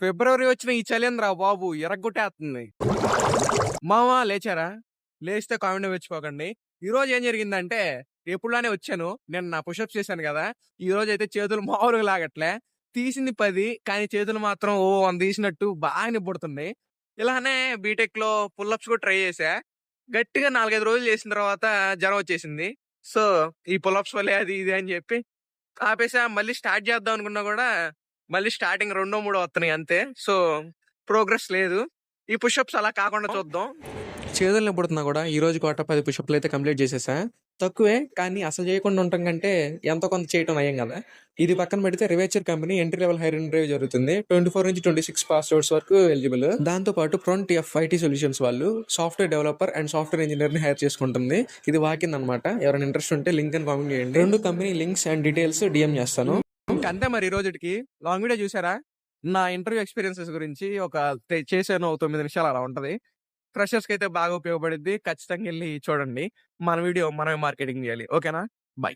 ఫిబ్రవరి వచ్చిన ఈ చలేంద్రా బాబు ఇరగ్గొట్టేస్తుంది. మామ లేచారా? లేస్తే కామెంట్ మెచ్చుకోకండి. ఈరోజు ఏం జరిగిందంటే, ఎప్పుడులానే వచ్చాను. నిన్న పుషప్స్ చేశాను గదా! ఈరోజైతే చేతులు మామూలుగా లాగట్లే. తీసింది 10 కానీ చేతులు మాత్రం 100 తీసినట్టు బాగా నిబ్బుడుతున్నాయి. ఇలానే బీటెక్‌లో పుల్లప్స్ కూడా ట్రై చేశా. గట్టిగా 4, 5 రోజులు చేసిన తర్వాత జరం వచ్చేసింది. సో, ఈ పుల్లప్స్ వల్లే అది ఇది అని చెప్పి ఆపేసా. మళ్ళీ స్టార్ట్ చేద్దాం అనుకున్నా గూడా, మళ్ళీ స్టార్టింగ్ రెండో, మూడో వత్తున్నాయి అంతే. సో, ప్రోగ్రెస్ లేదు. ఈ పుషప్స్ అలా కాకుండా చూద్దాం. చేతులు నిబ్బుడుతున్నా గూడా ఈ రోజుకి ఒక 10 పుషప్‌లయితే కంప్లీట్ చేసేసా. తక్కువే కానీ అసలు చేయకుండా ఉండటం కంటే ఎంతో కొంత చేయటం నయం గదా! ఇది పక్కన పెడితే రివేచర్ company entry level hire interview జరుగుతుంది. 24-26 పాస్ అవుట్స్ వరకు ఎలిజిబుల్. దాంతో పాటు Front ఐటీ సొల్యూషన్స్ వాళ్ళు సాఫ్ట్‌వేర్ డెవలపర్ అండ్ సాఫ్ట్‌వేర్ ఇంజినీర్‌ని హైర్ చేసుకుంటుంది. ఇది వాకిందనమాట. ఎవరైనా ఇంట్రెస్ట్ ఉంటే లింక్ అని కామెంట్ చేయండి. 2 company links and details DM చేస్తాను. ఇంకంతే మరి ఈ రోజుటికి. లాంగ్ వీడియో చూసారా? నా ఇంటర్వ్యూ ఎక్స్‌పీరియన్సెస్ గురించి చేశాను. 9 నిమిషాలు అలా ఉంటది. ఫ్రెషర్స్‌కి అయితే బాగా ఉపయోగపడిద్ది. ఖచ్చితంగా ఎళ్లి చూడండి. మన వీడియో మనమే మార్కెటింగ్ చేయాలి. ఓకేనా? బై.